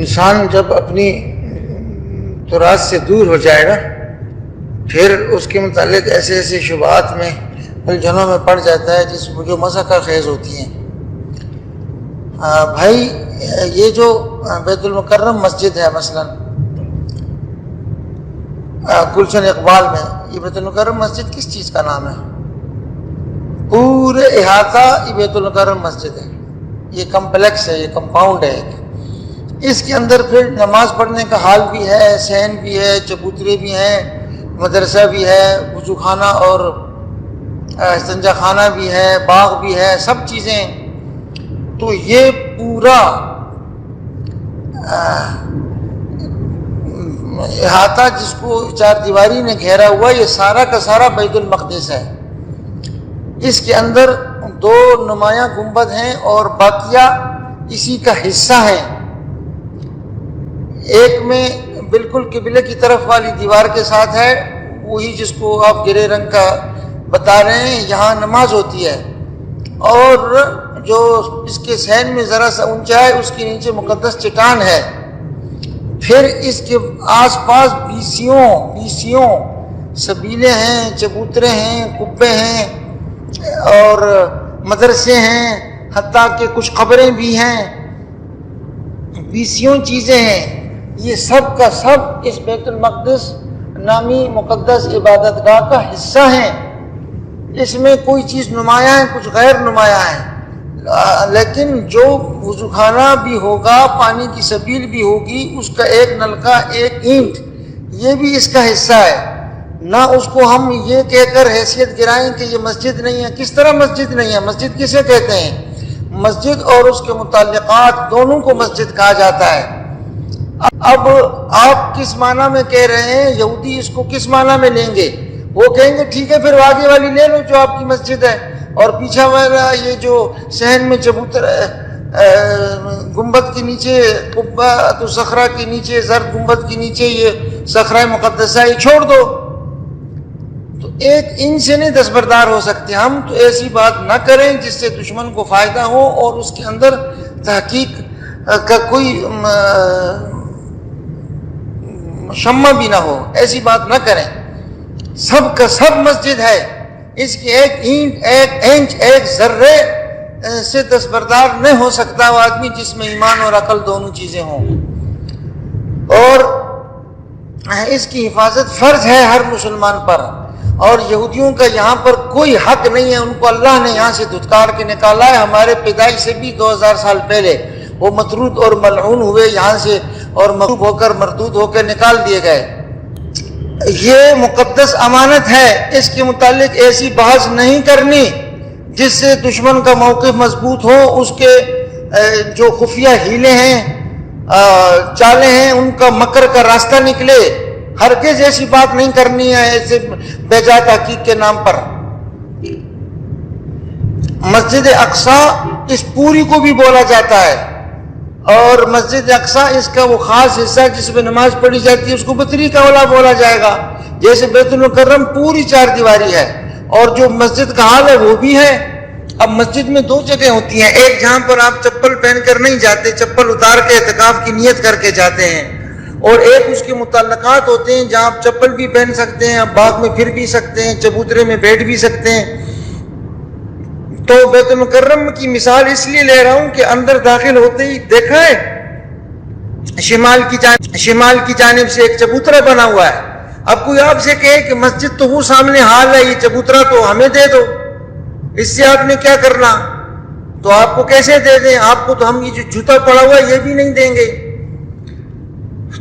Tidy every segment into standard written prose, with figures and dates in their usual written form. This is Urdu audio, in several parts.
انسان جب اپنی تراث سے دور ہو جائے گا پھر اس کے متعلق ایسے ایسے شبہات میں الجھنوں میں پڑ جاتا ہے جو مضحکہ خیز ہوتی ہیں۔ بھائی یہ جو بیت المکرم مسجد ہے مثلا گلشن اقبال میں، یہ بیت المکرم مسجد کس چیز کا نام ہے؟ پورے احاطہ یہ بیت المکرم مسجد ہے، یہ کمپلیکس ہے، یہ کمپاؤنڈ ہے ایک۔ اس کے اندر پھر نماز پڑھنے کا حال بھی ہے، صحن بھی ہے، چبوترے بھی ہیں، مدرسہ بھی ہے، وضو خانہ اور استنجا خانہ بھی ہے، باغ بھی ہے، سب چیزیں۔ تو یہ پورا احاطہ جس کو چار دیواری نے گھیرا ہوا، یہ سارا کا سارا بیت المقدس ہے۔ اس کے اندر 2 نمایاں گنبد ہیں اور باقیہ اسی کا حصہ ہیں۔ ایک میں بالکل قبلے کی طرف والی دیوار کے ساتھ ہے، وہی جس کو آپ گرے رنگ کا بتا رہے ہیں، یہاں نماز ہوتی ہے، اور جو اس کے صحن میں ذرا سا اونچا ہے اس کے نیچے مقدس چٹان ہے۔ پھر اس کے آس پاس بیسیوں سبیلے ہیں، چبوترے ہیں، کبے ہیں اور مدرسے ہیں، حتیٰ کہ کچھ قبریں بھی ہیں، بیسیوں چیزیں ہیں۔ یہ سب کا سب اس بیت المقدس نامی مقدس عبادت گاہ کا حصہ ہیں۔ اس میں کوئی چیز نمایاں ہے، کچھ غیر نمایاں ہے، لیکن جو وضو خانہ بھی ہوگا، پانی کی سبیل بھی ہوگی، اس کا ایک نلکا، ایک اینٹ، یہ بھی اس کا حصہ ہے۔ نہ اس کو ہم یہ کہہ کر حیثیت گرائیں کہ یہ مسجد نہیں ہے۔ کس طرح مسجد نہیں ہے؟ مسجد کسے کہتے ہیں؟ مسجد اور اس کے متعلقات دونوں کو مسجد کہا جاتا ہے۔ اب آپ کس معنی میں کہہ رہے ہیں؟ یہودی اس کو کس معنی میں لیں گے؟ وہ کہیں گے ٹھیک ہے، پھر آگے والی لے لو جو آپ کی مسجد ہے، اور پیچھے والا یہ جو صحن میں چبوتر گنبد کے نیچے قبہ تو صخرہ کے نیچے، زرد گنبد کے نیچے یہ صخرہ مقدسہ، یہ چھوڑ دو۔ تو ایک ان سے نہیں دستبردار ہو سکتے ہم، تو ایسی بات نہ کریں جس سے دشمن کو فائدہ ہو اور اس کے اندر تحقیق کا کوئی شمع بھی نہ ہو، ایسی بات نہ کریں۔ سب کا سب مسجد ہے، اس کی ایک اینٹ، ایک انچ، ایک ذرے سے دستبردار نہیں ہو سکتا وہ آدمی جس میں ایمان اور عقل دونوں چیزیں ہوں، اور اس کی حفاظت فرض ہے ہر مسلمان پر۔ اور یہودیوں کا یہاں پر کوئی حق نہیں ہے، ان کو اللہ نے یہاں سے دھتکار کے نکالا ہے، ہمارے پیدائش سے بھی 2000 سال پہلے وہ مطرود اور ملعون ہوئے یہاں سے، اور مغلوب ہو کر مردود ہو کے نکال دیے گئے۔ یہ مقدس امانت ہے، اس کے متعلق ایسی بحث نہیں کرنی جس سے دشمن کا موقف مضبوط ہو، اس کے جو خفیہ ہیلے ہیں، چالیں ہیں، ان کا مکر کا راستہ نکلے۔ ہرگز ایسی بات نہیں کرنی ہے ایسے بے جا تحقیق کے نام پر۔ مسجد اقصیٰ اس پوری کو بھی بولا جاتا ہے، اور مسجد اقصیٰ اس کا وہ خاص حصہ جس میں نماز پڑھی جاتی ہے اس کو بطریق اولا بولا جائے گا۔ جیسے بیت المکرم پوری 4 دیواری ہے، اور جو مسجد کا حال ہے وہ بھی ہے۔ اب مسجد میں 2 جگہ ہوتی ہیں، ایک جہاں پر آپ چپل پہن کر نہیں جاتے، چپل اتار کے اعتکاف کی نیت کر کے جاتے ہیں، اور ایک اس کے متعلقات ہوتے ہیں جہاں آپ چپل بھی پہن سکتے ہیں، آپ باغ میں پھر بھی سکتے ہیں، چبوترے میں بیٹھ بھی سکتے ہیں۔ تو بیت المکرم کی مثال اس لیے لے رہا ہوں کہ اندر داخل ہوتے ہی دیکھا ہے شمال کی جانب سے ایک چبوترا بنا ہوا ہے۔ اب کوئی آپ سے کہے کہ مسجد تو وہ سامنے حال ہے، یہ چبوترا تو ہمیں دے دو، اس سے آپ نے کیا کرنا؟ تو آپ کو کیسے دے دیں؟ آپ کو تو ہم یہ جو جوتا پڑا ہوا ہے یہ بھی نہیں دیں گے۔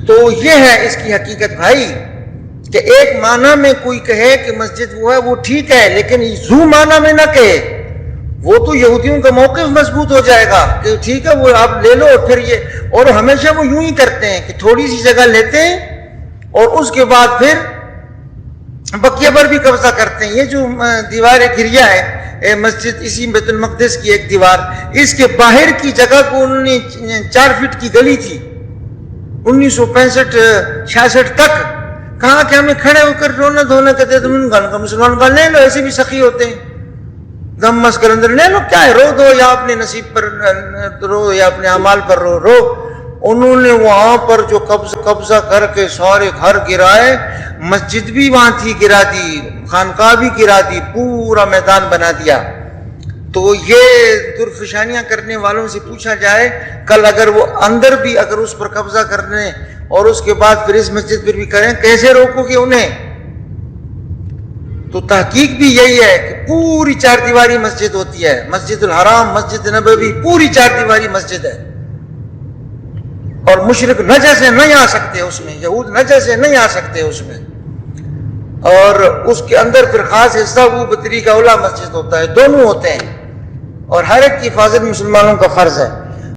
تو یہ ہے اس کی حقیقت بھائی، کہ ایک معنی میں کوئی کہے کہ مسجد وہ ہے، وہ ٹھیک ہے، لیکن زو معنی میں نہ کہے، وہ تو یہودیوں کا موقف مضبوط ہو جائے گا کہ ٹھیک ہے وہ آپ لے لو، اور پھر یہ، اور ہمیشہ وہ یوں ہی کرتے ہیں کہ تھوڑی سی جگہ لیتے ہیں اور اس کے بعد پھر بقیہ پر بھی قبضہ کرتے ہیں۔ یہ جو دیوار گھریا ہے مسجد، اسی بیت المقدس کی ایک دیوار، اس کے باہر کی جگہ کو انہوں نے 4 فٹ کی گلی تھی 1965-66 تک، کہا کہ ہمیں کھڑے ہو کر رونا دھونا کہتے تم کا مسلمان کا لے لو، ایسے بھی سخی ہوتے ہیں، دم مس کر اندر لے لو، کیا ہے، رو دو، یا اپنے نصیب پر رو یا اپنے اعمال پر رو۔ انہوں نے وہاں پر جو قبضہ کر کے سارے گھر گرائے، مسجد بھی وہاں تھی گرا دی، خانقاہ بھی گرا دی، پورا میدان بنا دیا۔ تو یہ درفشانیاں کرنے والوں سے پوچھا جائے کل اگر وہ اندر بھی اگر اس پر قبضہ کرنے اور اس کے بعد پھر اس مسجد پر بھی کریں، کیسے روکو گے انہیں؟ تو تحقیق بھی یہی ہے کہ پوری 4 دیواری مسجد ہوتی ہے، مسجد الحرام، مسجد نبوی پوری 4 دیواری مسجد ہے، اور مشرک نجسے نہیں آ سکتے اس میں، یہود نجسے نہیں آ سکتے اس میں، اور اس کے اندر پھر خاص حصہ وہ بطریق اولا مسجد ہوتا ہے، دونوں ہوتے ہیں، اور ہر ایک کی حفاظت مسلمانوں کا فرض ہے۔